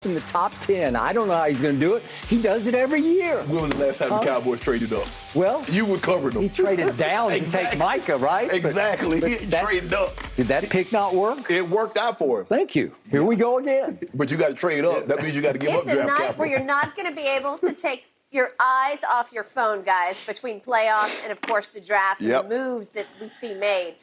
in the top 10. I don't know how he's going to do it. He does it every year. When was the last time the Cowboys traded up? Well, you would cover them. He traded down to take Micah, right? Exactly. He traded up. Did that pick not work? It worked out for him. Thank you. Here we go again. But you got to trade up. That means you got to give up draft capital. It's a night where you're not going to be able to take your eyes off your phone, guys, between playoffs and, of course, the draft and the moves that we see made.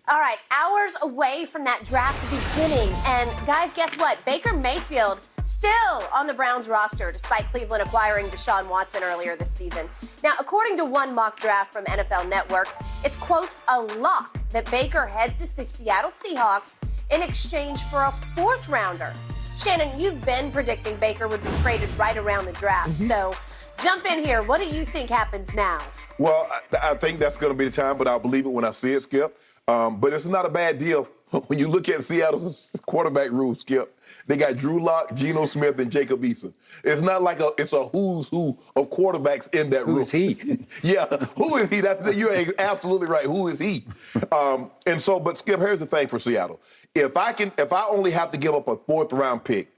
All right, hours away from that draft beginning. And, guys, guess what? Baker Mayfield still on the Browns roster, despite Cleveland acquiring Deshaun Watson earlier this season. Now, according to one mock draft from NFL Network, it's, quote, a lock that Baker heads to the Seattle Seahawks in exchange for a fourth-rounder. Shannon, you've been predicting Baker would be traded right around the draft. So jump in here. What do you think happens now? Well, I think that's going to be the time, but I'll believe it when I see it, Skip. But it's not a bad deal when you look at Seattle's quarterback room, Skip. They got Drew Lock, Geno Smith, and Jacob Eason. It's not like it's a who's who of quarterbacks in that room. Who's he? Yeah, who is he? You're absolutely right. Who is he? But Skip, here's the thing for Seattle. If I only have to give up a fourth-round pick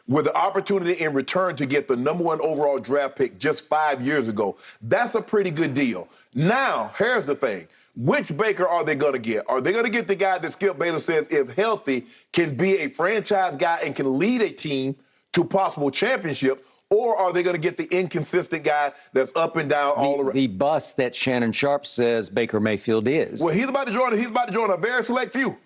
with the opportunity in return to get the #1 overall draft pick just 5 years ago, that's a pretty good deal. Now, here's the thing. Which Baker are they going to get? Are they going to get the guy that Skip Bayless says, if healthy, can be a franchise guy and can lead a team to possible championships? Or are they going to get the inconsistent guy that's up and down all around? The bust that Shannon Sharp says Baker Mayfield is. Well, he's about to join a very select few.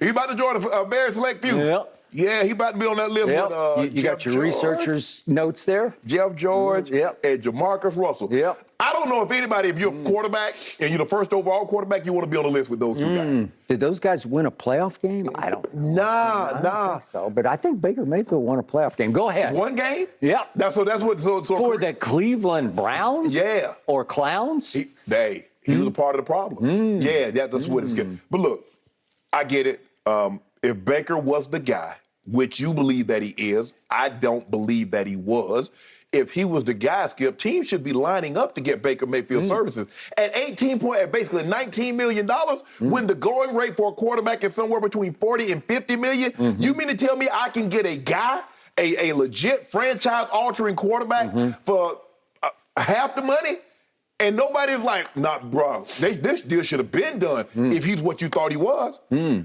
He's about to join a very select few. Yep. Yeah, he's about to be on that list with you got your researcher's notes there? Jeff George and Jamarcus Russell. Yep. I don't know if you're a quarterback and you're the first overall quarterback, you want to be on the list with those two guys. Did those guys win a playoff game? I don't know. Nah. I don't think so, but I think Baker Mayfield won a playoff game. Go ahead. One game? Yeah. That's what. For the Cleveland Browns? Yeah. Or Clowns? He was a part of the problem. Yeah, that's what it's getting. But look, I get it. If Baker was the guy, which you believe that he is, I don't believe that he was. If he was the guy, Skip, teams should be lining up to get Baker Mayfield services. At basically $19 million, when the going rate for a quarterback is somewhere between $40 and $50 million, you mean to tell me I can get a guy, a legit franchise-altering quarterback for half the money? And nobody's like, nah, bro, this deal should have been done if he's what you thought he was.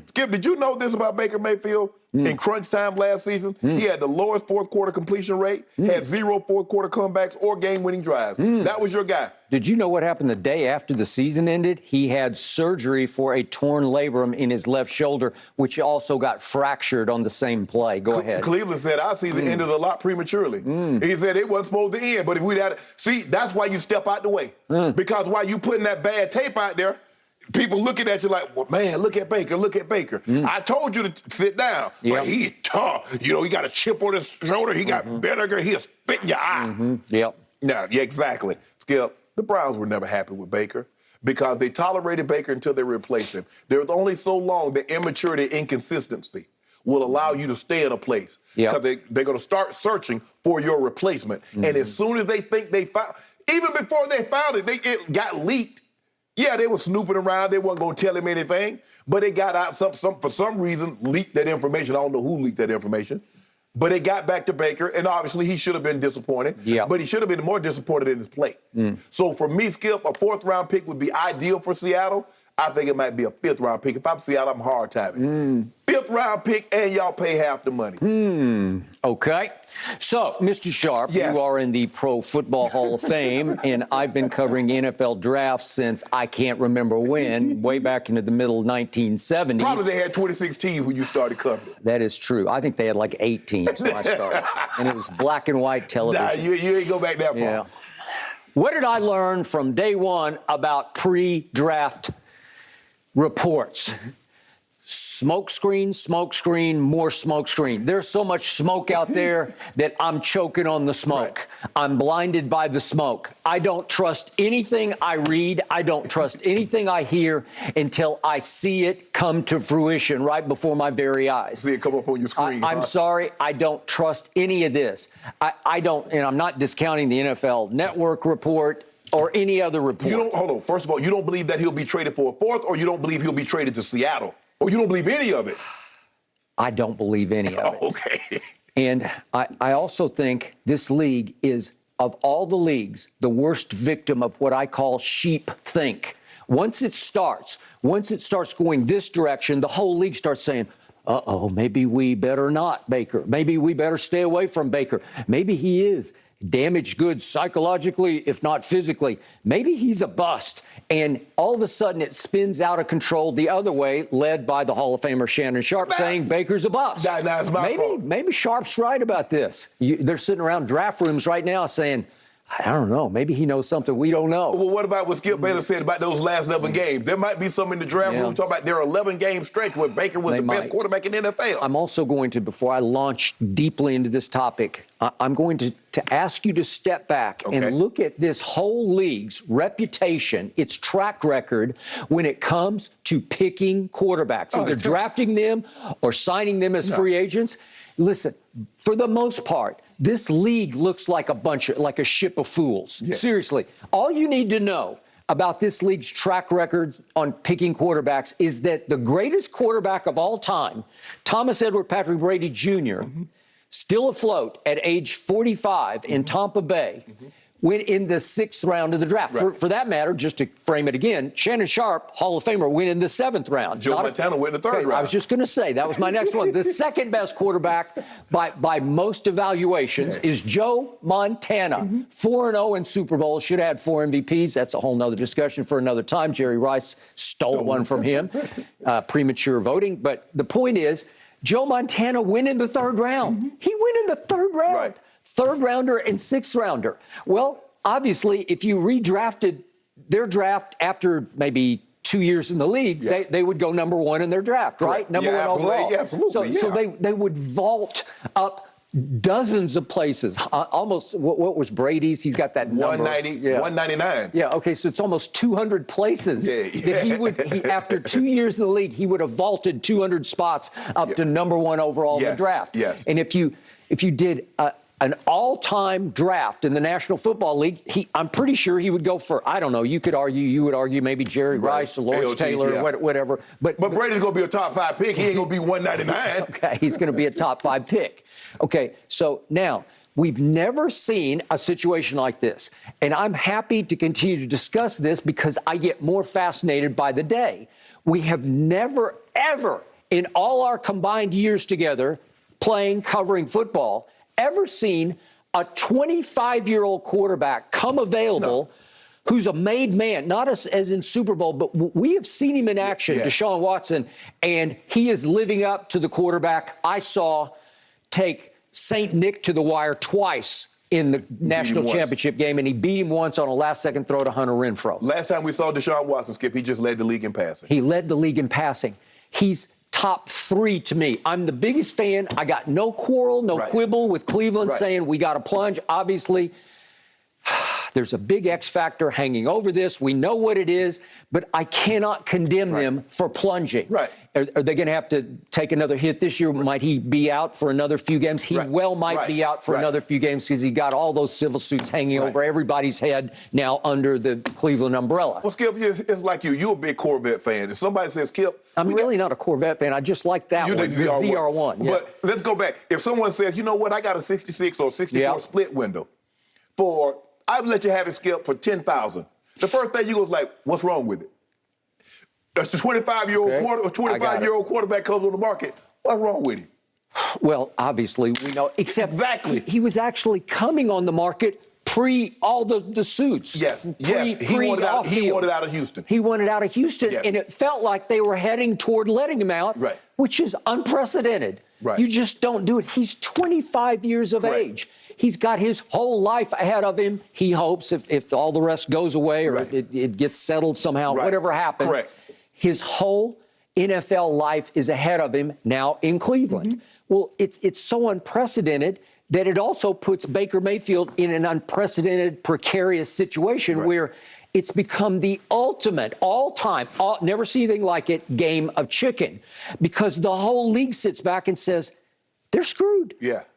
Skip, did you know this about Baker Mayfield? In crunch time last season, he had the lowest fourth-quarter completion rate, had 0 fourth-quarter comebacks or game-winning drives. That was your guy. Did you know what happened the day after the season ended? He had surgery for a torn labrum in his left shoulder, which also got fractured on the same play. Go ahead. Cleveland said our season ended a lot prematurely. He said it wasn't supposed to end, but if we'd had that's why you step out the way. Because while you putting that bad tape out there, people looking at you like, well, man, look at Baker, look at Baker. I told you to sit down, but he's tough. You know, he got a chip on his shoulder. He got vinegar. He'll spit in your eye. Yeah, exactly. Skip, the Browns were never happy with Baker because they tolerated Baker until they replaced him. There was only so long that immaturity and inconsistency will allow you to stay in a place because they're going to start searching for your replacement. And as soon as they think they found, even before they found it, it got leaked. Yeah, they were snooping around. They weren't going to tell him anything. But they got out for some reason, leaked that information. I don't know who leaked that information. But it got back to Baker, and obviously he should have been disappointed. But he should have been more disappointed in his play. So for me, Skip, a fourth-round pick would be ideal for Seattle. I think it might be a fifth-round pick. If I'm Seattle, I'm hard timing. Fifth-round pick, and y'all pay half the money. Okay. So, Mr. Sharp, you are in the Pro Football Hall of Fame, and I've been covering NFL drafts since I can't remember when, way back into the middle 1970s. Probably they had 26 teams when you started covering. That is true. I think they had like 8 teams when I started, and it was black and white television. Nah, you ain't go back that far. Yeah. What did I learn from day one about pre-draft reports? Smoke screen, more smoke screen. There's so much smoke out there that I'm choking on the smoke. I'm blinded by the smoke. I don't trust anything I read. I don't trust anything I hear until I see it come to fruition right before my very eyes. See it come up on your screen. I'm sorry. I don't trust any of this. I don't, and I'm not discounting the NFL Network report or any other report. Hold on. First of all, you don't believe that he'll be traded for a fourth, or you don't believe he'll be traded to Seattle? Or you don't believe any of it? I don't believe any of it. Okay. And I also think this league is, of all the leagues, the worst victim of what I call sheep think. Once it starts going this direction, the whole league starts saying, uh-oh, maybe we better not Baker. Maybe we better stay away from Baker. Maybe he is damaged goods psychologically, if not physically. Maybe he's a bust. And all of a sudden it spins out of control the other way, led by the Hall of Famer Shannon Sharp saying Baker's a bust. That's my fault. Maybe Sharp's right about this. They're sitting around draft rooms right now saying, I don't know. Maybe he knows something we don't know. Well, what about what Skip Bayless said about those last 11 games? There might be some in the draft room talking about their 11-game stretch where Baker was the best quarterback in the NFL. I'm also going to, before I launch deeply into this topic, I'm going to ask you to step back and look at this whole league's reputation, its track record when it comes to picking quarterbacks, either drafting them or signing them as free agents. Listen, for the most part, this league looks like a ship of fools. Yeah. Seriously, all you need to know about this league's track record on picking quarterbacks is that the greatest quarterback of all time, Thomas Edward Patrick Brady Jr., still afloat at age 45 in Tampa Bay, went in the 6th round of the draft. Right. For that matter, just to frame it again, Shannon Sharp, Hall of Famer, went in the 7th round. Joe Montana went in the 3rd round. I was just going to say, that was my next one. The second best quarterback by most evaluations is Joe Montana. 4-0 in Super Bowl, should have had 4 MVPs. That's a whole nother discussion for another time. Jerry Rice stole one from him. Premature voting. But the point is, Joe Montana went in the 3rd round. He went in the 3rd round. Right. 3rd rounder and 6th rounder. Well, obviously, if you redrafted their draft after maybe 2 years in the league, they would go number 1 in their draft, right? Number 1 overall. Yeah, absolutely. So they would vault up dozens of places. Almost, what was Brady's? He's got that number. 199. Yeah, okay, so it's almost 200 places that he would, after 2 years in the league, he would have vaulted 200 spots up to number 1 overall in the draft. Yes. And if you did an all-time draft in the National Football League, I'm pretty sure he would go for, I don't know, you would argue maybe Jerry Rice or Lawrence Taylor or whatever. But Brady's going to be a top 5 pick. He ain't going to be 199. Okay, he's going to be a top 5 pick. Okay, so now, we've never seen a situation like this. And I'm happy to continue to discuss this because I get more fascinated by the day. We have never, ever, in all our combined years together, covering football, ever seen a 25-year-old quarterback come available who's a made man, not as in Super Bowl, but we have seen him in action, Deshaun Watson, and he is living up to the quarterback I saw take St. Nick to the wire twice in the national championship game, and he beat him once on a last-second throw to Hunter Renfrow. Last time we saw Deshaun Watson, Skip, he just led the league in passing. He led the league in passing. He's top 3 to me. I'm the biggest fan. I got no quarrel, no quibble with Cleveland saying we got to plunge. Obviously, there's a big X factor hanging over this. We know what it is, but I cannot condemn them for plunging. Right. Are they going to have to take another hit this year? Might he be out for another few games? He well might be out for another few games because he got all those civil suits hanging over everybody's head now under the Cleveland umbrella. Well, Skip, it's like you. You're a big Corvette fan. If somebody says, Skip... I'm really not a Corvette fan. I just like that one, the ZR1. But let's go back. If someone says, you know what, I got a 66 or 64 split window for... I'd let you have it, Skip, for $10,000. The first thing you go is like, what's wrong with it? A 25-year-old quarterback comes on the market. What's wrong with him? Well, obviously, we know. Except he was actually coming on the market pre all the suits. Yes. He wanted out of Houston. He wanted out of Houston, and it felt like they were heading toward letting him out, which is unprecedented. You just don't do it. He's 25 years of age. He's got his whole life ahead of him. He hopes if all the rest goes away or it gets settled somehow, whatever happens, his whole NFL life is ahead of him now in Cleveland. Well, it's so unprecedented that it also puts Baker Mayfield in an unprecedented, precarious situation where it's become the ultimate, all-time, never see anything like it, game of chicken. Because the whole league sits back and says, they're screwed.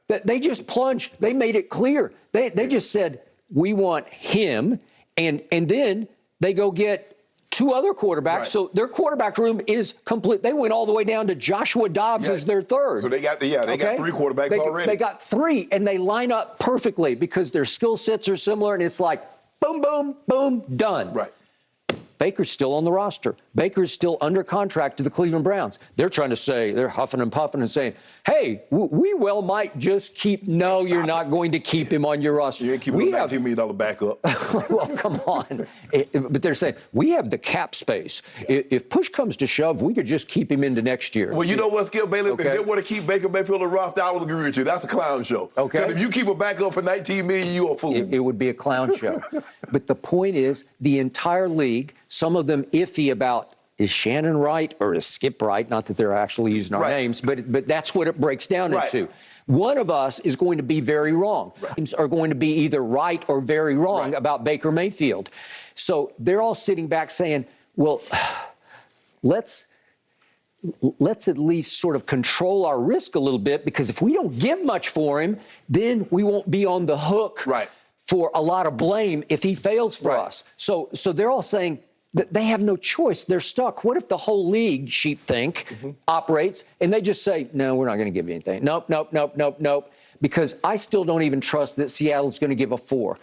They just plunged. They made it clear. They just said, we want him. And then they go get 2 other quarterbacks. Right. So their quarterback room is complete. They went all the way down to Joshua Dobbs as their third. So they got they got 3 quarterbacks already. They got 3, and they line up perfectly because their skill sets are similar, and it's like boom, boom, boom, done. Right. Baker's still on the roster. Baker's still under contract to the Cleveland Browns. They're trying to say, they're huffing and puffing and saying, hey, we well might just keep, no, you're not going to keep him on your roster. You ain't keeping a $19 million backup. Well, come on. But they're saying, we have the cap space. If push comes to shove, we could just keep him into next year. Well, you know what, Skip Bailey? Okay. If they want to keep Baker Mayfield on the roster, I would agree with you. That's a clown show. Okay. Because if you keep a backup for $19 million, you a fool. It would be a clown show. But the point is, the entire league, some of them iffy about, is Shannon right or is Skip right? Not that they're actually using our names, but that's what it breaks down into. One of us is going to be very wrong. Teams are going to be either right or very wrong about Baker Mayfield. So they're all sitting back saying, well, let's at least sort of control our risk a little bit, because if we don't give much for him, then we won't be on the hook for a lot of blame if he fails for us. So they're all saying that they have no choice. They're stuck. What if the whole league, sheep think, operates, and they just say, no, we're not going to give you anything. Nope, nope, nope, nope, nope. Because I still don't even trust that Seattle's going to give a 4.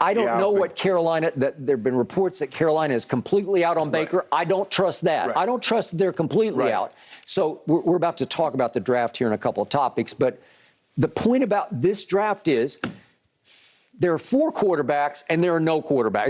I don't know what Carolina, that there have been reports that Carolina is completely out on Baker. I don't trust that. I don't trust that they're completely out. So we're about to talk about the draft here in a couple of topics. But the point about this draft is there are 4 quarterbacks and there are no quarterbacks.